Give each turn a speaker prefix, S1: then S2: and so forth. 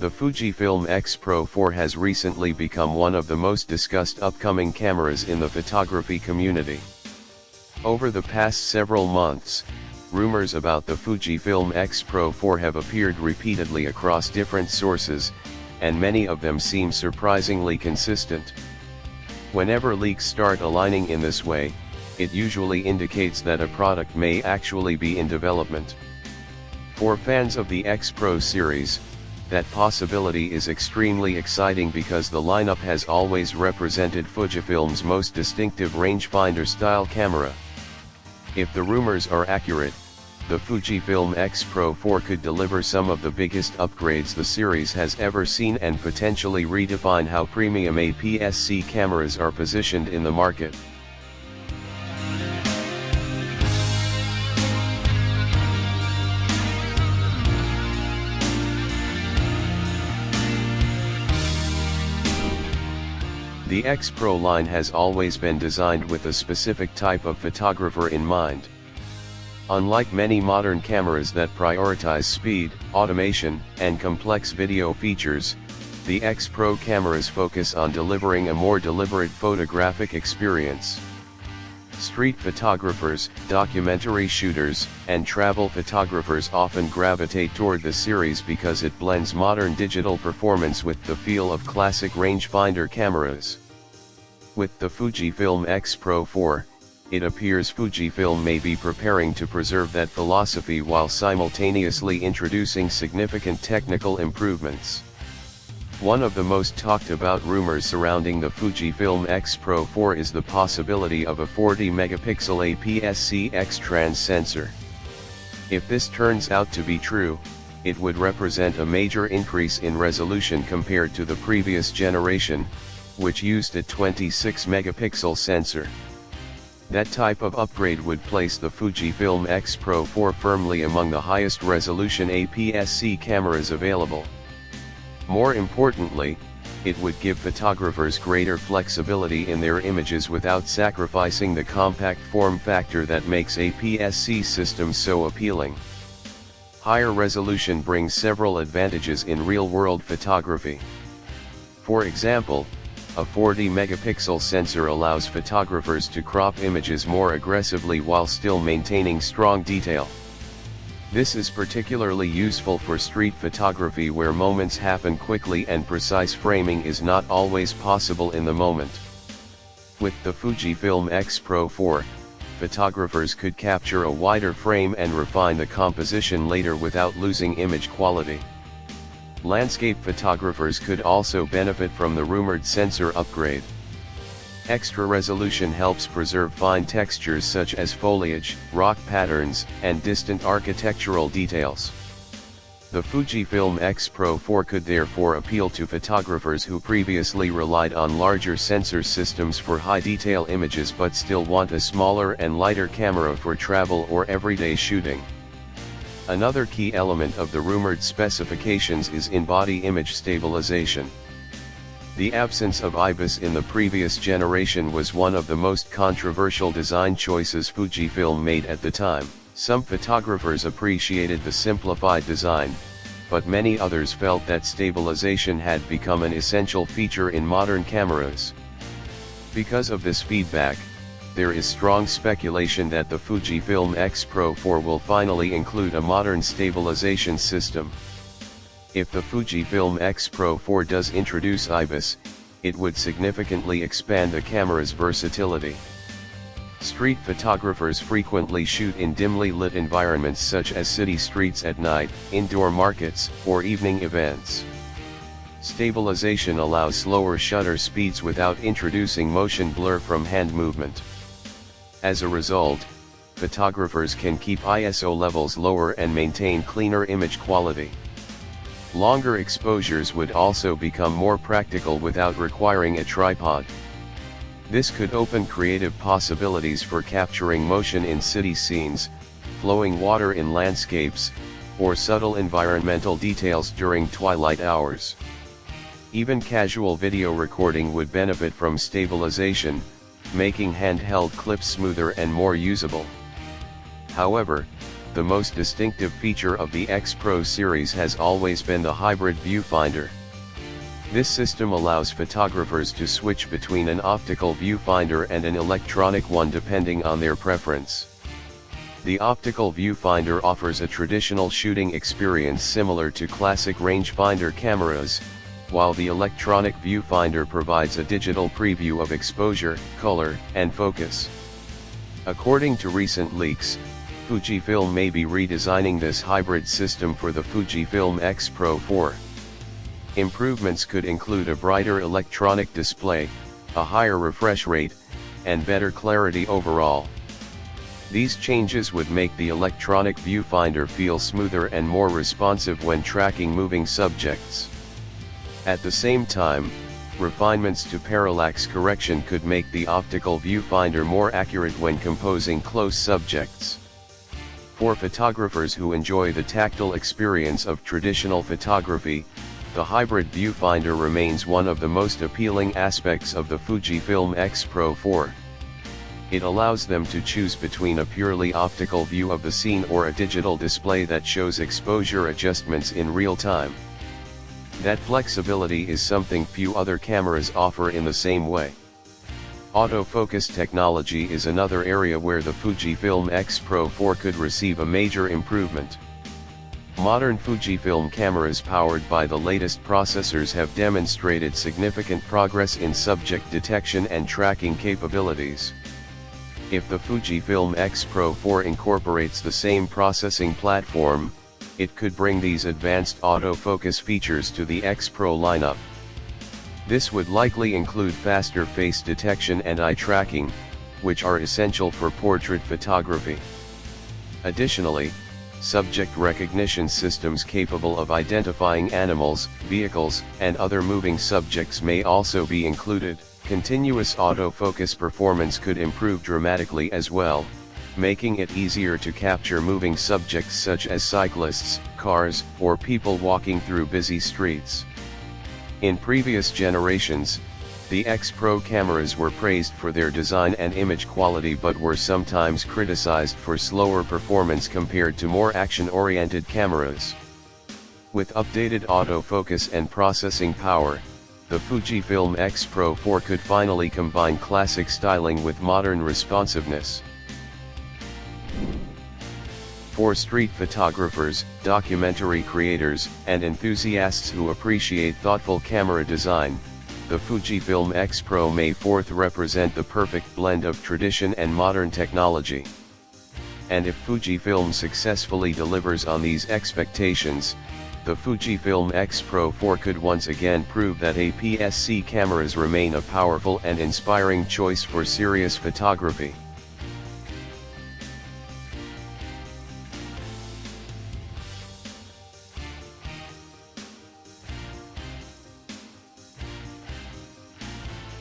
S1: The Fujifilm X-Pro 4 has recently become one of the most discussed upcoming cameras in the photography community. Over the past several months, rumors about the Fujifilm X-Pro 4 have appeared repeatedly across different sources, and many of them seem surprisingly consistent. Whenever leaks start aligning in this way, it usually indicates that a product may actually be in development. For fans of the X-Pro series, that possibility is extremely exciting because the lineup has always represented Fujifilm's most distinctive rangefinder-style camera. If the rumors are accurate, the Fujifilm X-Pro 4 could deliver some of the biggest upgrades the series has ever seen and potentially redefine how premium APS-C cameras are positioned in the market. The X-Pro line has always been designed with a specific type of photographer in mind. Unlike many modern cameras that prioritize speed, automation, and complex video features, the X-Pro cameras focus on delivering a more deliberate photographic experience. Street photographers, documentary shooters, and travel photographers often gravitate toward the series because it blends modern digital performance with the feel of classic rangefinder cameras. With the Fujifilm X-Pro 4, it appears Fujifilm may be preparing to preserve that philosophy while simultaneously introducing significant technical improvements. One of the most talked about rumors surrounding the Fujifilm X-Pro 4 is the possibility of a 40-megapixel APS-C X-Trans sensor. If this turns out to be true, it would represent a major increase in resolution compared to the previous generation, which used a 26-megapixel sensor. That type of upgrade would place the Fujifilm X-Pro 4 firmly among the highest resolution APS-C cameras available. More importantly, it would give photographers greater flexibility in their images without sacrificing the compact form factor that makes APS-C systems so appealing. Higher resolution brings several advantages in real-world photography. For example, a 40-megapixel sensor allows photographers to crop images more aggressively while still maintaining strong detail. This is particularly useful for street photography where moments happen quickly and precise framing is not always possible in the moment. With the Fujifilm X-Pro 4, photographers could capture a wider frame and refine the composition later without losing image quality. Landscape photographers could also benefit from the rumored sensor upgrade. Extra resolution helps preserve fine textures such as foliage, rock patterns, and distant architectural details. The Fujifilm X-Pro 4 could therefore appeal to photographers who previously relied on larger sensor systems for high-detail images but still want a smaller and lighter camera for travel or everyday shooting. Another key element of the rumored specifications is in-body image stabilization. The absence of IBIS in the previous generation was one of the most controversial design choices Fujifilm made at the time. Some photographers appreciated the simplified design, but many others felt that stabilization had become an essential feature in modern cameras. Because of this feedback, there is strong speculation that the Fujifilm X-Pro 4 will finally include a modern stabilization system. If the Fujifilm X-Pro 4 does introduce IBIS, it would significantly expand the camera's versatility. Street photographers frequently shoot in dimly lit environments such as city streets at night, indoor markets, or evening events. Stabilization allows slower shutter speeds without introducing motion blur from hand movement. As a result, photographers can keep ISO levels lower and maintain cleaner image quality. Longer exposures would also become more practical without requiring a tripod. This could open creative possibilities for capturing motion in city scenes, flowing water in landscapes, or subtle environmental details during twilight hours. Even casual video recording would benefit from stabilization, making handheld clips smoother and more usable. However, the most distinctive feature of the X-Pro series has always been the hybrid viewfinder. This system allows photographers to switch between an optical viewfinder and an electronic one depending on their preference. The optical viewfinder offers a traditional shooting experience similar to classic rangefinder cameras, while the electronic viewfinder provides a digital preview of exposure, color, and focus. According to recent leaks, Fujifilm may be redesigning this hybrid system for the Fujifilm X-Pro 4. Improvements could include a brighter electronic display, a higher refresh rate, and better clarity overall. These changes would make the electronic viewfinder feel smoother and more responsive when tracking moving subjects. At the same time, refinements to parallax correction could make the optical viewfinder more accurate when composing close subjects. For photographers who enjoy the tactile experience of traditional photography, the hybrid viewfinder remains one of the most appealing aspects of the Fujifilm X-Pro 4. It allows them to choose between a purely optical view of the scene or a digital display that shows exposure adjustments in real time. That flexibility is something few other cameras offer in the same way. Autofocus technology is another area where the Fujifilm X-Pro 4 could receive a major improvement. Modern Fujifilm cameras powered by the latest processors have demonstrated significant progress in subject detection and tracking capabilities. If the Fujifilm X-Pro 4 incorporates the same processing platform, it could bring these advanced autofocus features to the X-Pro lineup. This would likely include faster face detection and eye tracking, which are essential for portrait photography. Additionally, subject recognition systems capable of identifying animals, vehicles, and other moving subjects may also be included. Continuous autofocus performance could improve dramatically as well, making it easier to capture moving subjects such as cyclists, cars, or people walking through busy streets. In previous generations, the X-Pro cameras were praised for their design and image quality but were sometimes criticized for slower performance compared to more action-oriented cameras. With updated autofocus and processing power, the Fujifilm X-Pro 4 could finally combine classic styling with modern responsiveness. For street photographers, documentary creators, and enthusiasts who appreciate thoughtful camera design, the Fujifilm X-Pro May 4th represent the perfect blend of tradition and modern technology. And if Fujifilm successfully delivers on these expectations, the Fujifilm X-Pro 4 could once again prove that APS-C cameras remain a powerful and inspiring choice for serious photography.